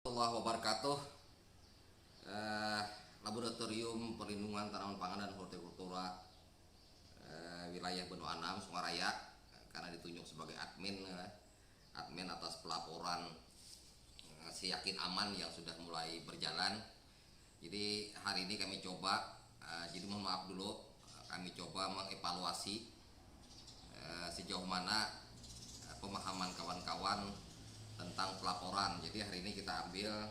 Warahmatullahi wabarakatuh. Eh, Laboratorium Perlindungan Tanaman Pangan dan Hortikultura wilayah Benua Anam, Sungaraya, karena ditunjuk sebagai admin atas pelaporan si Yakin Aman yang sudah mulai berjalan. Jadi hari ini kami coba, jadi mohon maaf dulu, kami coba mengevaluasi sejauh mana pemahaman kawan-kawan tentang pelaporan. Jadi hari ini kita ambil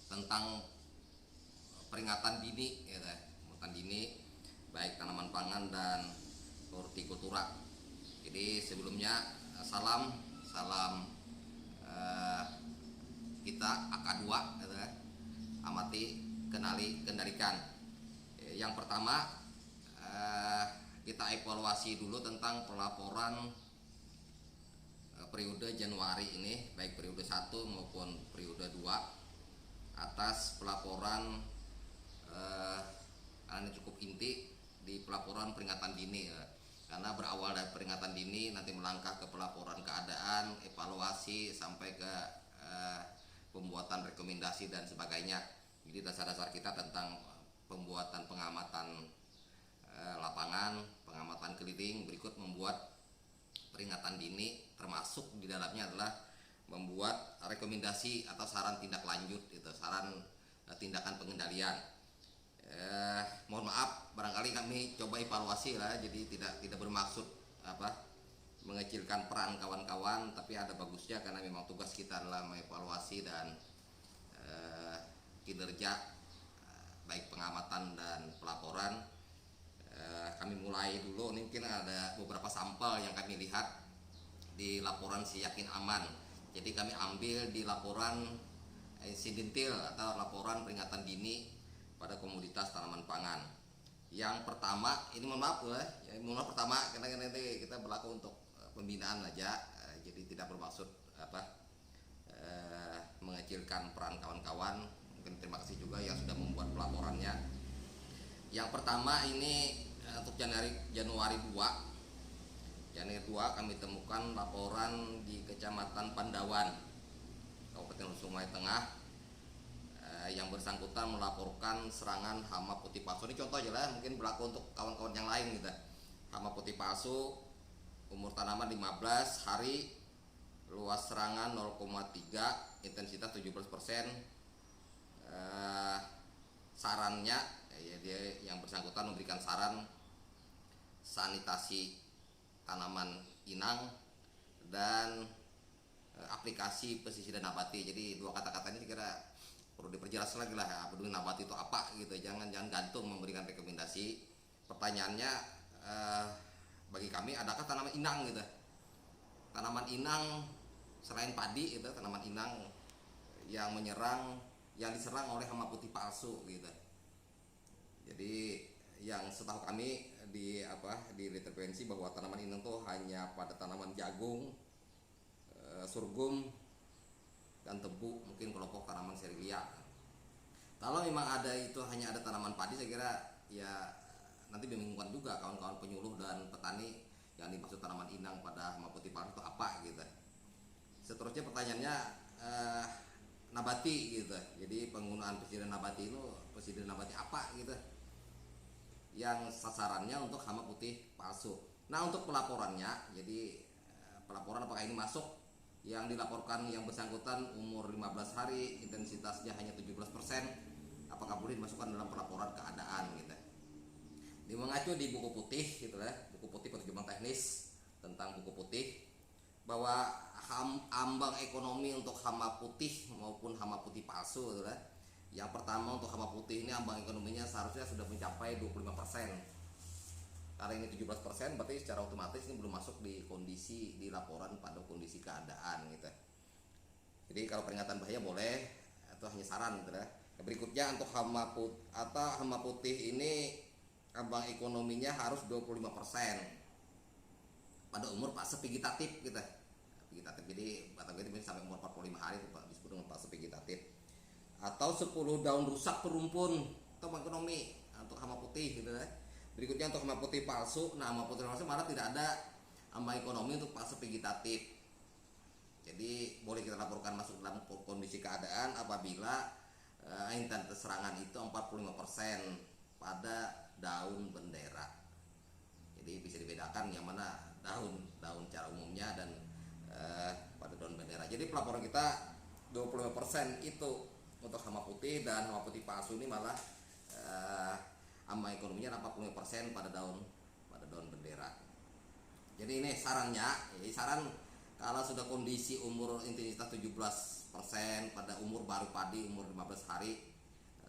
tentang peringatan dini, peringatan dini baik tanaman pangan dan hortikultura. Jadi sebelumnya salam kita AK2, amati, kenali, kendalikan. Yang pertama kita evaluasi dulu tentang pelaporan periode Januari ini, baik periode 1 maupun periode 2, atas pelaporan karena cukup inti di pelaporan peringatan dini ya. Karena berawal dari peringatan dini nanti melangkah ke pelaporan keadaan, evaluasi sampai ke pembuatan rekomendasi dan sebagainya. Jadi dasar-dasar kita tentang pembuatan pengamatan lapangan, pengamatan keliling, berikut membuat peringatan dini, termasuk di dalamnya adalah membuat rekomendasi atau saran tindak lanjut, saran tindakan pengendalian. Mohon maaf, barangkali kami coba evaluasi lah, jadi tidak bermaksud mengecilkan peran kawan-kawan, tapi ada bagusnya karena memang tugas kita adalah mengevaluasi dan kinerja baik pengamatan dan pelaporan. Kami mulai dulu, ini mungkin ada beberapa sampel yang kami lihat di laporan si Yakin Aman. Jadi kami ambil di laporan insidentil atau laporan peringatan dini pada komoditas tanaman pangan. Yang pertama, ini mohon maaf pertama karena nanti kita berlaku untuk pembinaan aja, jadi tidak bermaksud mengecilkan peran kawan-kawan. Mungkin terima kasih juga yang sudah membuat pelaporannya. Yang pertama ini untuk Januari 2 kami temukan laporan di Kecamatan Pandawan, Kabupaten Sungai Tengah, yang bersangkutan melaporkan serangan hama putih palsu. Ini contoh aja lah, mungkin berlaku untuk kawan-kawan yang lain gitu. Hama putih palsu, umur tanaman 15 hari, luas serangan 0,3, intensitas 17%. Sarannya dia yang bersangkutan memberikan saran sanitasi tanaman inang dan aplikasi pestisida nabati. Jadi dua kata-kata ini kira perlu diperjelas lagi lah, peduli nabati itu apa gitu. Jangan gantung memberikan rekomendasi. Pertanyaannya bagi kami, adakah tanaman inang gitu? Tanaman inang selain padi itu, tanaman inang yang diserang oleh hama putih palsu gitu. Jadi yang setahu kami di intervensi bahwa tanaman inang tuh hanya pada tanaman jagung, sorghum dan tebu, mungkin kelompok tanaman serilia. Kalau memang hanya ada tanaman padi, saya kira ya nanti membingungkan juga kawan-kawan penyuluh dan petani yang dimaksud tanaman inang pada hama putih palsu itu apa gitu. Seterusnya pertanyaannya nabati gitu. Jadi penggunaan pestisida nabati itu pestisida nabati apa gitu yang sasarannya untuk hama putih palsu. Nah, untuk pelaporannya, jadi pelaporan apakah ini masuk yang dilaporkan yang bersangkutan umur 15 hari, intensitasnya hanya 17%, apakah boleh dimasukkan dalam pelaporan keadaan gitu. Di mengacu di buku putih gitu lah, buku putih penerjemahan teknis tentang buku putih, bahwa ambang ekonomi untuk hama putih maupun hama putih palsu gitu lah. Yang pertama, untuk hama putih ini ambang ekonominya seharusnya sudah mencapai 25%. Karena ini 17%, berarti secara otomatis ini belum masuk di laporan pada kondisi keadaan gitu. Jadi kalau peringatan bahaya boleh, atau hanya saran gitu lah. Berikutnya untuk hama putih ini ambang ekonominya harus 25% pada umur fase vegetatif gitu. Vegetatif, jadi sampai umur 45 hari itu disebut dengan fase vegetatif. Atau 10 daun rusak perumpun atau ekonomi untuk hama putih gitu ya. Berikutnya untuk hama putih palsu. Nah, hama putih palsu malah tidak ada hama ekonomi untuk fase vegetatif. Jadi boleh kita laporkan masuk dalam kondisi keadaan apabila intensitas serangan itu 45% pada daun bendera. Jadi bisa dibedakan yang mana daun cara umumnya dan pada daun bendera. Jadi pelaporan kita 25% itu untuk hama putih, dan hama putih palsu ini malah hama ekonominya 40% pada daun bendera. Jadi ini sarannya, saran kalau sudah kondisi umur intensitas 17% pada umur baru padi umur 15 hari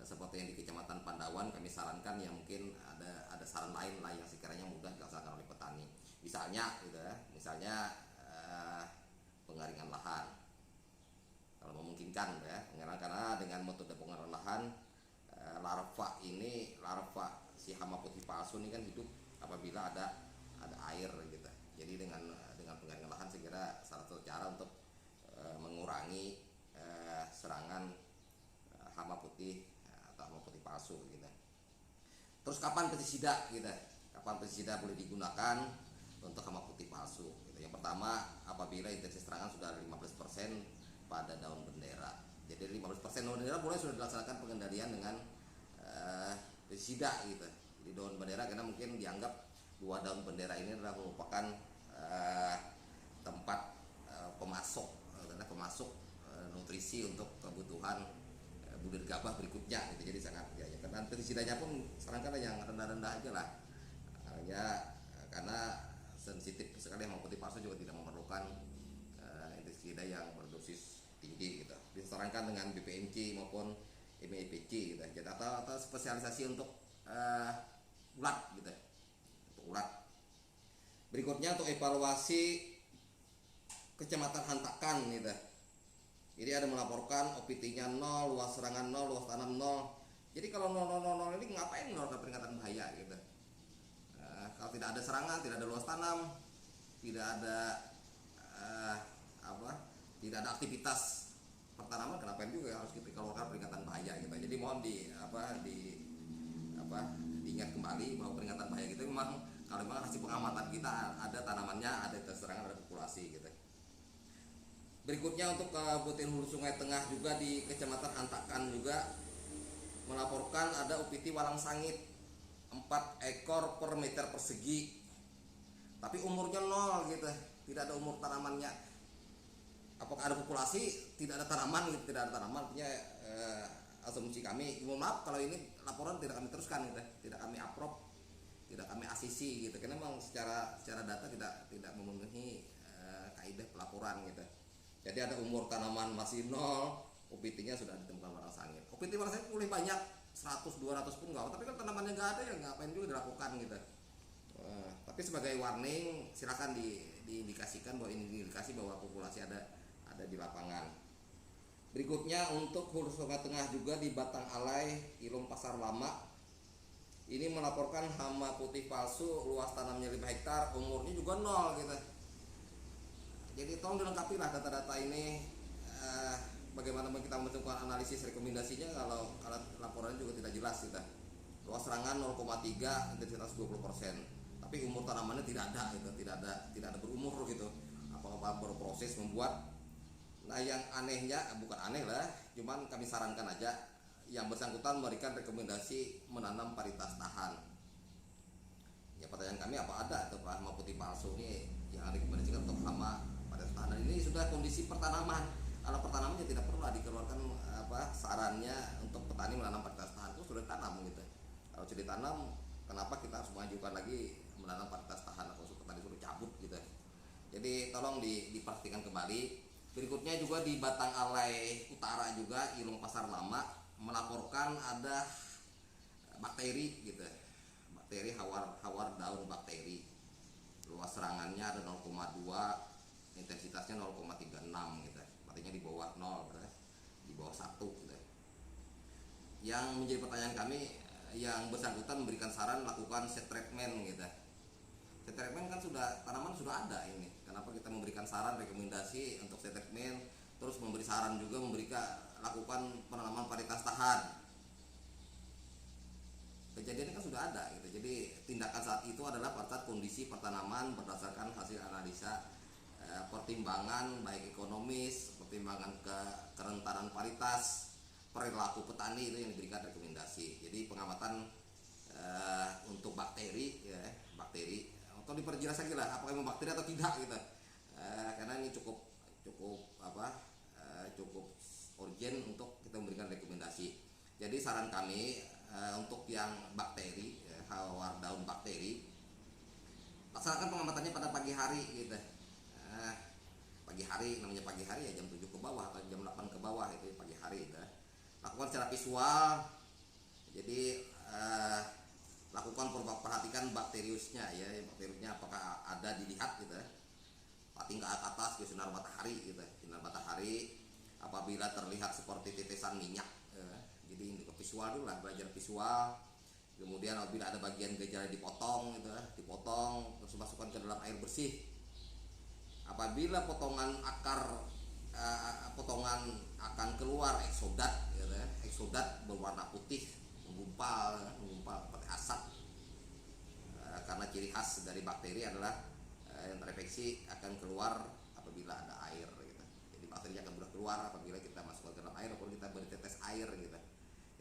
seperti yang di Kecamatan Pandawan, kami sarankan yang mungkin ada saran lain lah yang sekiranya mudah dilaksanakan oleh petani. Misalnya gitu ya, pengaringan lahan. Kalau memungkinkan ya, karena dengan metode pengarahan lahan larva si hama putih palsu ini kan hidup apabila ada air gitu. Jadi dengan pengaringan lahan saya kira salah satu cara untuk mengurangi serangan hama putih atau hama putih palsu gitu. Terus kapan pestisida gitu? Kapan pestisida boleh digunakan untuk hama putih palsu gitu. Yang pertama, apabila intensitas serangan sudah 15% pada daun bendera. Jadi 15% daun bendera boleh sudah dilaksanakan pengendalian dengan pestisida gitu di daun bendera, karena mungkin dianggap bahwa daun bendera ini adalah merupakan tempat pemasok nutrisi untuk kebutuhan bulir gabah berikutnya gitu. Jadi sangat ya, karena pestisidanya pun sarankan yang rendah-rendah aja lah ya, karena sensitif sekali. Hama putih palsu juga tidak memerlukan pestisida yang berdosis tinggi gitu. Disarankan dengan BPNC maupun MEPC gitu, atau spesialisasi untuk ulat gitu, untuk ulat. Berikutnya untuk evaluasi Kecamatan Hantakan gitu. Jadi ada melaporkan OPT-nya 0, luas serangan 0, luas tanam 0. Jadi kalau 0 ini ngapain mengeluarkan peringatan bahaya gitu? Kalau tidak ada serangan, tidak ada luas tanam, tidak ada tidak ada aktivitas pertanaman, kenapa juga harus kita keluarkan peringatan bahaya gitu. Jadi mohon diingat kembali bahwa peringatan bahaya gitu memang kalau memang hasil pengamatan kita ada tanamannya, ada terserangan, ada populasi gitu. Berikutnya untuk Kabupaten Hulu Sungai Tengah juga di Kecamatan Hantakan juga melaporkan ada UPT walang sangit 4 ekor per meter persegi, tapi umurnya 0 gitu, tidak ada umur tanamannya. Apakah ada populasi? Tidak ada tanaman gitu, tidak ada tanaman. Artinya asumsi kami, mohon maaf kalau ini laporan tidak kami teruskan gitu, tidak kami approve, tidak kami asisi gitu, karena memang secara data tidak memenuhi kaidah pelaporan gitu. Jadi ada umur tanaman masih 0, OPT-nya sudah ditemukan walang sangit. OPT walang sangit boleh banyak 100-200 pun nggak, tapi kan tanamannya nggak ada ya ngapain juga dilakukan gitu. Tapi sebagai warning silakan diindikasikan bahwa ini indikasi bahwa populasi ada di lapangan. Berikutnya untuk Hulu Sungai Tengah juga di Batang Alai, Ilung Pasar Lama, ini melaporkan hama putih palsu, luas tanamnya 5 hektar, umurnya juga 0 gitu. Jadi tolong dilengkapi lah data-data ini. Bagaimana kita menentukan analisis rekomendasinya kalau laporannya juga tidak jelas gitu. Luas serangan 0,3, intensitas 20%, tapi umur tanamannya tidak ada gitu, tidak ada berumur gitu, apa berproses membuat. Nah yang anehnya, bukan aneh lah, cuman kami sarankan aja yang bersangkutan memberikan rekomendasi menanam varietas tahan. Ya pertanyaan kami, apa ada atau hama putih palsu ini yang rekomendasikan untuk hama varietas tahan? Ini sudah kondisi pertanaman. Kalau pertanamannya tidak perlu dikeluarkan sarannya untuk petani menanam varietas tahan, itu sudah ditanam gitu. Kalau sudah ditanam, kenapa kita harus mengajukan lagi menanam varietas tahan, atau petani suruh cabut gitu. Jadi tolong diperhatikan kembali. Berikutnya juga di Batang Alai Utara juga, Ilung Pasar Lama, melaporkan ada bakteri gitu, bakteri hawar daun bakteri. Luas serangannya ada 0,2, intensitasnya 0,36 gitu, artinya di bawah 0, di bawah 1 gitu. Yang menjadi pertanyaan kami, yang bersangkutan memberikan saran lakukan set treatment gitu. Set treatment kan tanaman sudah ada ini. Kenapa kita memberikan saran rekomendasi untuk set treatment, terus memberi saran juga lakukan penanaman varietas tahan. Kejadiannya kan sudah ada gitu. Jadi tindakan saat itu adalah pada saat kondisi pertanaman berdasarkan hasil analisa pertimbangan baik ekonomis, pertimbangan kerentanan paritas, perilaku petani itu yang diberikan rekomendasi. Jadi pengamatan untuk bakteri ya, bakteri atau diperjelas lagi lah apakah memang bakteri atau tidak gitu. Karena ini cukup cukup urgent untuk kita memberikan rekomendasi. Jadi saran kami untuk yang bakteri hawar daun bakteri, laksanakan pengamatannya pada pagi hari gitu. Pagi hari, namanya pagi hari ya jam 7 ke bawah atau jam 8 ke bawah, itu pagi hari gitu. Lakukan secara visual. Jadi lakukan perhatikan bakteriusnya ya, bakteriusnya apakah ada dilihat gitu. Pating ke atas ke sinar matahari gitu. Sinar matahari apabila terlihat seperti tetesan minyak. Jadi ini visual dulu lah, belajar visual. Kemudian apabila ada bagian gejala dipotong gitu, dipotong terus masukkan ke dalam air bersih. Apabila potongan akan keluar eksodat gitu, eksodat berwarna putih menggumpal seperti asap, karena ciri khas dari bakteri adalah yang terinfeksi akan keluar apabila ada air gitu. Jadi bakterinya akan mudah keluar apabila kita masukkan ke dalam air ataupun kita beri tetes air gitu.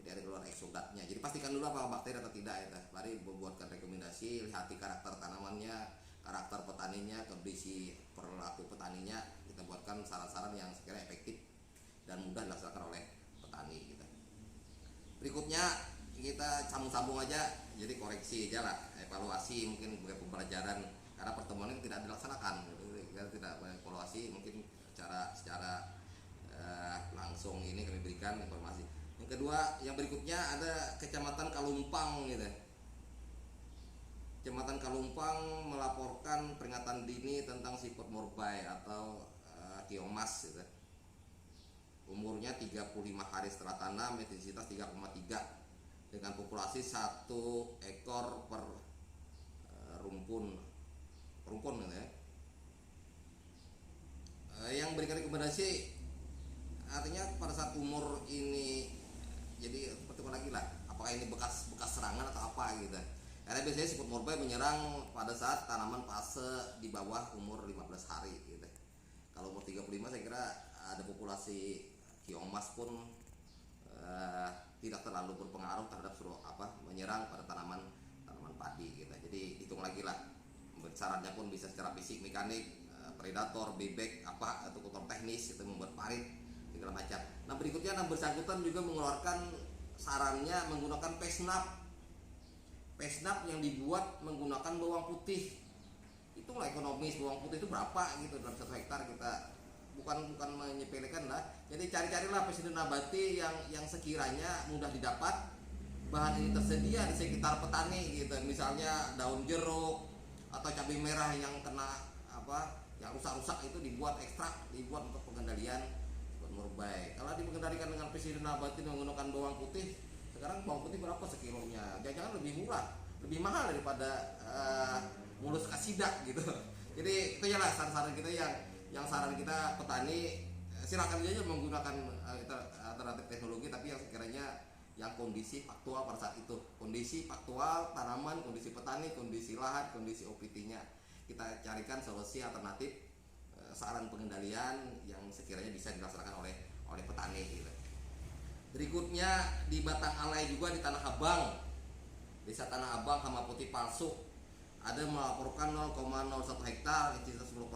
Jadi ada keluar eksodatnya. Jadi pastikan dulu apakah bakteri atau tidak itu. Mari membuatkan rekomendasi, lihati karakter tanamannya, karakter petaninya, kondisi perilaku petaninya. Kita buatkan saran-saran yang sekiranya efektif dan mudah dilaksanakan oleh petani gitu. Berikutnya kita sambung aja, jadi koreksi aja lah, evaluasi mungkin sebagai pembelajaran karena pertemuan ini tidak dilaksanakan, kita tidak evaluasi mungkin secara langsung ini kami berikan informasi. Yang kedua, yang berikutnya ada Kecamatan Kalumpang gitu. Kecamatan Kalumpang melaporkan peringatan dini tentang siput morbay atau keong-emas gitu. Umurnya 35 hari setelah tanam, intensitas 3,3 dengan populasi 1 ekor per rumpun gitu ya. Yang berikan rekomendasi artinya pada saat umur ini, jadi seperti lagi lah, apakah ini bekas serangan atau apa gitu. Karena biasanya siput morbay menyerang pada saat tanaman fase di bawah umur 15 hari gitu. Kalau umur 35 saya kira ada populasi keong-emas pun tidak terlalu berpengaruh terhadap menyerang pada tanaman padi gitu. Jadi hitung lagi lah. Sarannya pun bisa secara fisik, mekanik, predator, bebek, atau kotor teknis itu membuat parit segala macam. Nah berikutnya yang bersangkutan juga mengeluarkan sarannya menggunakan pesnap yang dibuat menggunakan bawang putih. Itulah ekonomis bawang putih itu berapa gitu dalam 1 hektar kita. Bukan menyepelekan lah. Jadi carilah pestisida nabati yang sekiranya mudah didapat. Bahan ini tersedia di sekitar petani gitu. Misalnya daun jeruk atau cabai merah yang kena yang rusak-rusak itu dibuat ekstrak, dibuat untuk pengendalian siput morbay. Kalau dikendalikan dengan pestisida nabati menggunakan bawang putih, sekarang bawang putih berapa sekilonya? Jangan lebih murah, lebih mahal daripada mulus kasida gitu. Jadi itu jelas saran-saran kita yang saran kita petani, silakan aja menggunakan alternatif teknologi, tapi yang sekiranya yang kondisi faktual pada saat itu, kondisi faktual tanaman, kondisi petani, kondisi lahan, kondisi OPT-nya, kita carikan solusi alternatif, saran pengendalian yang sekiranya bisa dilaksanakan oleh petani gitu. Berikutnya di Batang Alai juga di Tanah Abang, desa Tanah Abang, hama putih palsu ada melaporkan 0,01 hektar intensitas 10%.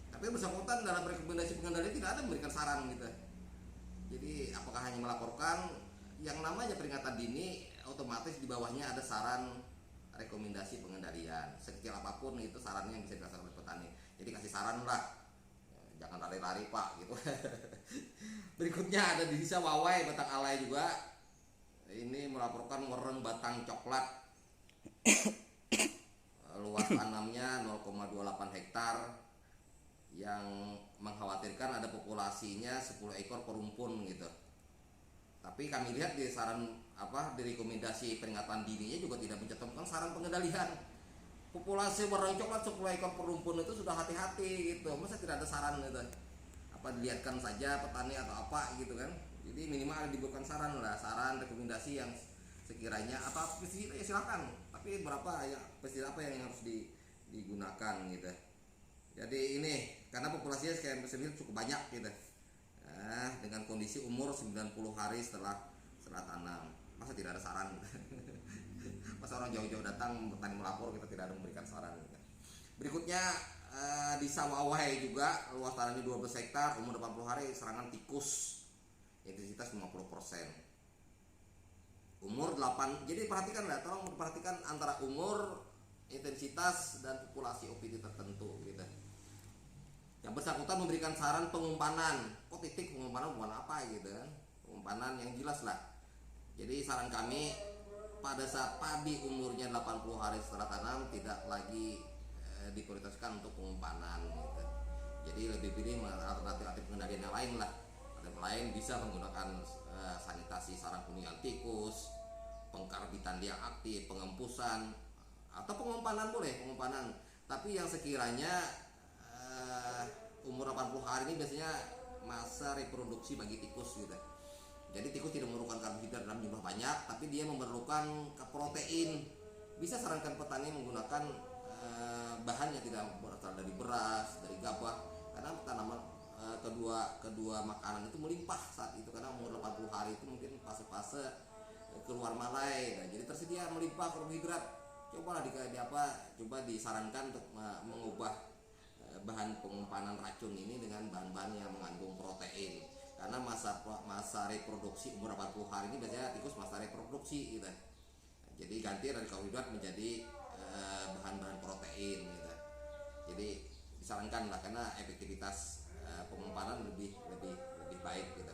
Tapi bersangkutan dalam rekomendasi pengendalian tidak ada memberikan saran gitu. Jadi apakah hanya melaporkan, yang namanya peringatan dini otomatis di bawahnya ada saran rekomendasi pengendalian. Sekecil apapun itu sarannya yang bisa dirasakan oleh petani. Jadi kasih saran lah, jangan lari-lari pak gitu. Berikutnya ada di desa Wawai Batang Alai juga, ini melaporkan wereng batang coklat. Luas tanamnya 0,28 hektar yang mengkhawatirkan ada populasinya 10 ekor per rumpun gitu. Tapi kami lihat di saran di rekomendasi peringatan dininya juga tidak mencantumkan saran pengendalian. Populasi wereng coklat 10 ekor per rumpun itu sudah hati-hati gitu. Masa tidak ada saran gitu? Dilihatkan saja petani atau apa gitu kan. Jadi minimal diberikan saran lah, saran rekomendasi yang sekiranya atau pestisida ya silakan. Tapi berapa ya pestisida apa yang harus digunakan gitu. Jadi ini karena populasinya kayak cukup banyak gitu. Dengan kondisi umur 90 hari setelah tanam. Masa tidak ada saran gitu. Masa orang jauh-jauh datang petani melapor kita tidak ada memberikan saran gitu. Berikutnya di Sawawai juga luas tanamnya 12 hektar, umur 80 hari, serangan tikus. Intensitas 50%. Umur 8. Jadi perhatikanlah, tolong perhatikan antara umur, intensitas dan populasi OPT tertentu gitu. Yang bersangkutan memberikan saran pengumpanan. Titik pengumpanan apa gitu kan? Pengumpanan yang jelas lah. Jadi saran kami pada saat padi umurnya 80 hari setelah tanam tidak lagi diprioritaskan untuk pengumpanan gitu. Jadi lebih pilih alternatif pengendalian yang lain lah. Yang lain bisa menggunakan sanitasi sarang kuningan tikus, pengkarbitan yang aktif, pengempusan, atau pengumpanan boleh, pengumpanan. Tapi yang sekiranya umur 80 hari ini biasanya masa reproduksi bagi tikus gitu. Jadi tikus tidak memerlukan karbohidrat dalam jumlah banyak, tapi dia memerlukan protein. Bisa sarankan petani menggunakan bahan yang tidak berasal dari beras, dari gabah, karena tanaman kedua makanan itu melimpah saat itu, karena umur 80 hari itu mungkin fase-fase keluar malai. Nah, jadi tersedia melimpah karbohidrat. Coba disarankan untuk mengubah bahan pengumpanan racun ini dengan bahan-bahan yang mengandung protein, karena masa reproduksi umur 40 hari ini biasanya tikus masa reproduksi gitu. Jadi ganti dari karbohidrat menjadi bahan-bahan protein gitu. Jadi disarankan lah, karena efektivitas pengumpanan lebih baik gitu.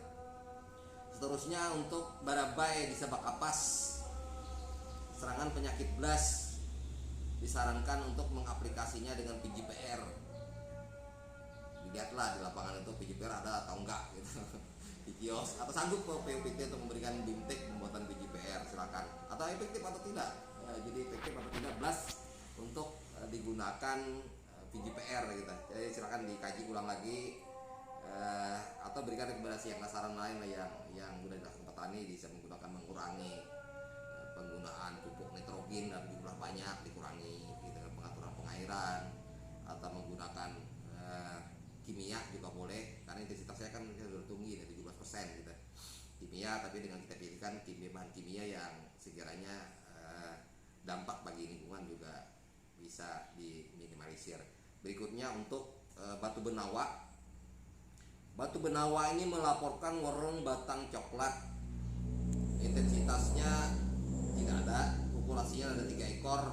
Seterusnya untuk barabai di sabak kapas, serangan penyakit blast, disarankan untuk mengaplikasinya dengan PGPR. Dilihatlah di lapangan itu PGPR ada atau enggak gitu. Di kios, atau sanggup PUPT untuk memberikan bimtek pembuatan PGPR, silakan. Atau efektif atau tidak. Jadi efektif atau tidak blast untuk digunakan PGPR gitu. Jadi silakan dikaji ulang lagi, atau berikan rekomendasi yang saran lain lah yang mudah dilakukan petani, bisa menggunakan mengurangi penggunaan pupuk nitrogen dalam jumlah banyak, dikurangi gitu, dengan pengaturan pengairan, atau menggunakan kimia juga boleh, karena intensitasnya kan sudah tinggi dari 17% gitu. Kimia, tapi dengan kita pilihkan bahan kimia yang sekiranya dampak bagi lingkungan juga bisa diminimalisir. Berikutnya untuk batu benawa. Batu benawa ini melaporkan warung batang coklat. Intensitasnya tidak ada, populasinya ada 3 ekor.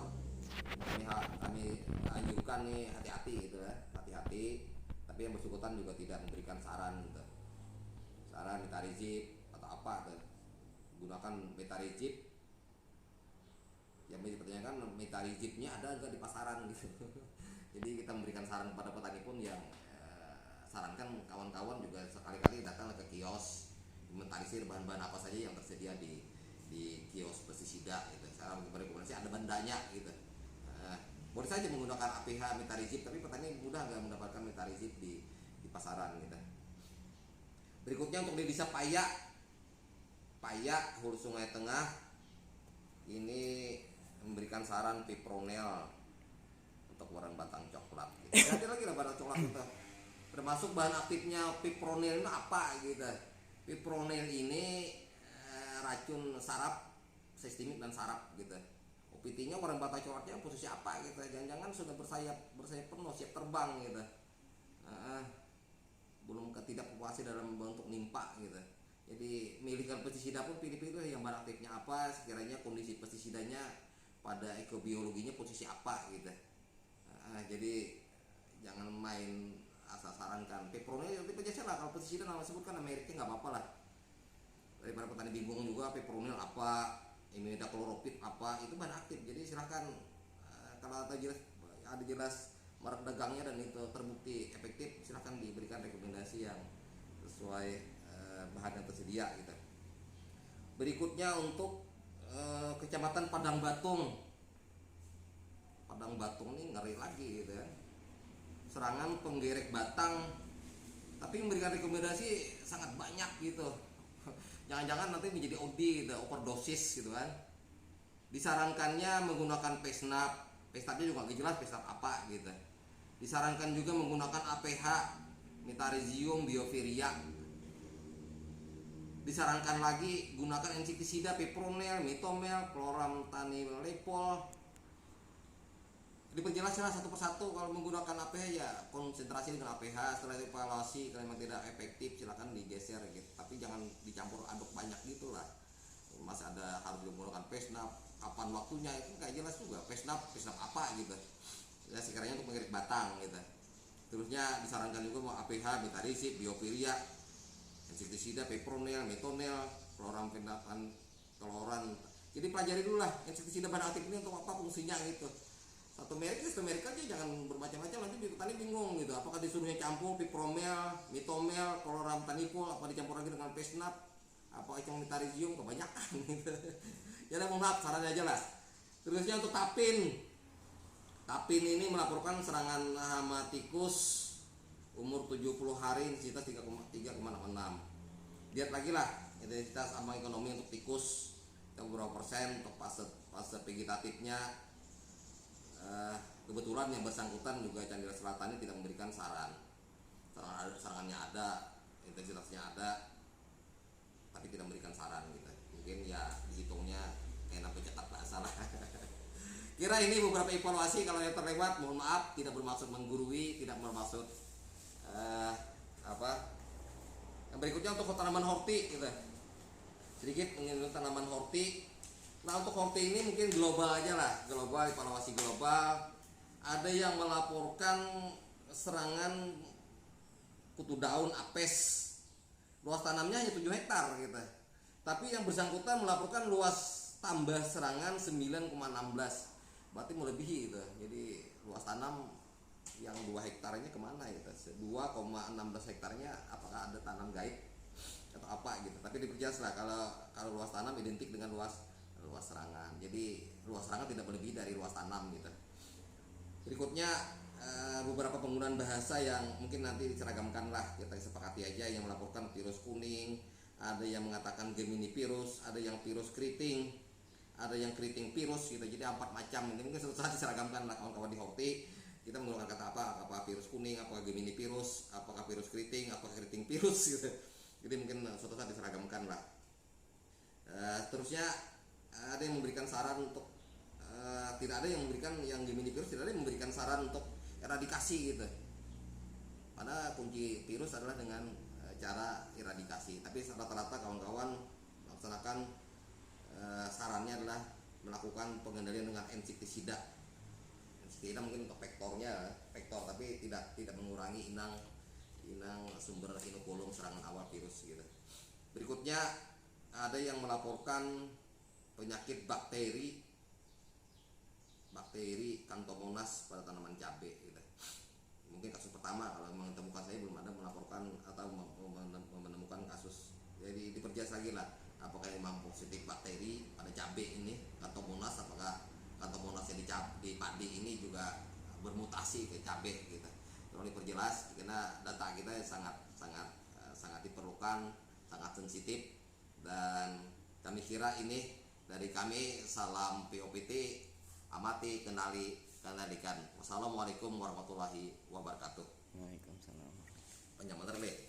Kami anjurkan nih hati-hati gitu ya, hati-hati. Tapi yang bersangkutan juga tidak memberikan saran gitu. Saran metarizib atau apa gitu. Gunakan metarizib. Yang dipertanyakan metarizibnya ada enggak di pasaran gitu. Jadi kita memberikan saran kepada petani pun yang sarankan kawan-kawan juga sekali-kali datang ke kios, inventarisir bahan-bahan apa saja yang tersedia di kios pestisida gitu. Saya rekomendasi ada bandanya gitu. Boleh saja menggunakan APH metarizib, tapi petani mudah nggak mendapatkan metarizib di pasaran gitu. Berikutnya untuk di desa Payak, Hulu Sungai Tengah, ini memberikan saran Pipronel untuk warna batang coklat gitu. Ada lagi lah batang coklat itu, termasuk bahan aktifnya Pipronel itu apa gitu. Pipronel ini racun saraf, sistemik dan saraf gitu. OPT-nya warna batang coklatnya posisi apa gitu, jangan-jangan sudah bersayap penuh, siap terbang gitu. Belum tidak populasi dalam bentuk nimpa gitu. Jadi milihkan pestisida pun pilih-pilih yang bahan aktifnya apa, sekiranya kondisi pestisidanya pada ekobiologinya posisi apa gitu. Jadi jangan main asal sarankan. Pipronil itu biasa lah, kalau pestisida nama sebutkan mereknya nggak apa-apa lah. Daripada petani bingung juga Pipronil apa, imidacloroprid apa, itu bahan aktif. Jadi silahkan kalau ada jelas merek dagangnya dan itu terbukti efektif, silahkan diberikan rekomendasi yang sesuai bahan yang tersedia gitu. Berikutnya untuk Kecamatan Padang Batung. Padang Batung ini ngeri lagi gitu ya. Serangan penggerek batang, tapi memberikan rekomendasi sangat banyak gitu. Jangan-jangan nanti menjadi OD gitu, overdosis gitu kan. Disarankannya menggunakan Pesnap. Pesnapnya juga gak jelas Pesnap apa gitu. Disarankan juga menggunakan APH, Metarhizium biovirium. Disarankan lagi gunakan insektisida Fipronil, Mitomel, Chloramthanilepol. Diperjelaslah satu persatu. Kalau menggunakan APH ya konsentrasi dengan APH. Setelah evaluasi kalau memang tidak efektif silakan digeser gitu. Tapi jangan dicampur aduk banyak gitulah. Mas ada harus menggunakan Pesnap, kapan waktunya itu nggak jelas juga. Pesnap apa gitu. Ya sekiranya untuk mengirit batang gitu. Terusnya disarankan juga mau APH, Metarhizium, biovirium, insektisida Fipronil, Mitonil, Chloran. Jadi pelajari dulu lah insektisida bahan aktif ini untuk apa fungsinya gitu. Satu merek aja, jangan bermacam-macam, nanti petani bingung gitu. Apakah disuruhnya campur Fipronil, Mitomel, Chloramthanilepol, apa dicampur lagi dengan Pesnap, apa yang Metarhizium, kebanyakan gitu. Ya mohon maaf, saran aja lah. Terusnya untuk tapin. Tapin ini melaporkan serangan hama tikus umur 70 hari, intensitas 3,6. Lihat lagi lah intensitas sama ekonomi untuk tikus berapa persen untuk fase vegetatifnya. Kebetulan yang bersangkutan juga Candira Selatan ini tidak memberikan saran. Serangannya ada, intensitasnya ada, tapi tidak memberikan saran gitu. Mungkin ya dihitungnya enak pencetak bahasa lah. Kira ini beberapa evaluasi, kalau yang terlewat mohon maaf, tidak bermaksud menggurui, tidak bermaksud Yang berikutnya untuk tanaman horti gitu. Sedikit mengenai tanaman horti. Nah untuk horti ini mungkin global aja lah, global, evaluasi global. Ada yang melaporkan serangan kutu daun apes, luas tanamnya hanya 7 hektar gitu. Tapi yang bersangkutan melaporkan luas tambah serangan 9,16, berarti melebihi gitu. Jadi luas tanam yang 2 hektarnya kemana gitu, 2,16 hektarnya apakah ada tanam gaib atau apa gitu. Tapi diperjelas lah kalau luas tanam identik dengan luas serangan. Jadi luas serangan tidak melebihi dari luas tanam gitu. Berikutnya beberapa penggunaan bahasa yang mungkin nanti diseragamkan lah, kita sepakati aja. Yang melaporkan virus kuning, ada yang mengatakan Gemini virus, ada yang virus keriting, ada yang keriting virus gitu. Jadi 4 macam ini mungkin suatu saat diseragamkan lah kawan-kawan di horti. Kita menggunakan kata apa virus kuning, apakah Gemini virus, apakah virus keriting, apakah keriting virus gitu. Jadi mungkin suatu saat diseragamkan lah. Terusnya ada yang memberikan saran untuk tidak ada yang memberikan yang Gemini virus, tidak ada yang memberikan saran untuk eradikasi gitu. Karena kunci virus adalah dengan cara eradikasi. Tapi rata-rata kawan-kawan melaksanakan sarannya adalah melakukan pengendalian dengan insektisida. Insektisida mungkin untuk vektor, tapi tidak mengurangi inang sumber inokulum serangan awal virus gitu. Berikutnya ada yang melaporkan penyakit bakteri Xanthomonas pada tanaman cabai gitu. Mungkin kasus pertama, kalau memang ditemukan, saya belum ada melaporkan atau menemukan kasus. Jadi diperjelas lagi lah apakah memang positif bakteri pada cabai ini Xanthomonas, apakah Xanthomonas yang di padi ini juga bermutasi ke cabai gitu. Kalau diperjelas karena data kita sangat diperlukan, sangat sensitif, dan kami kira ini dari kami salam POPT, amati, kendalikan. Wassalamualaikum warahmatullahi wabarakatuh. Waalaikumsalam. Panjang bener, Le.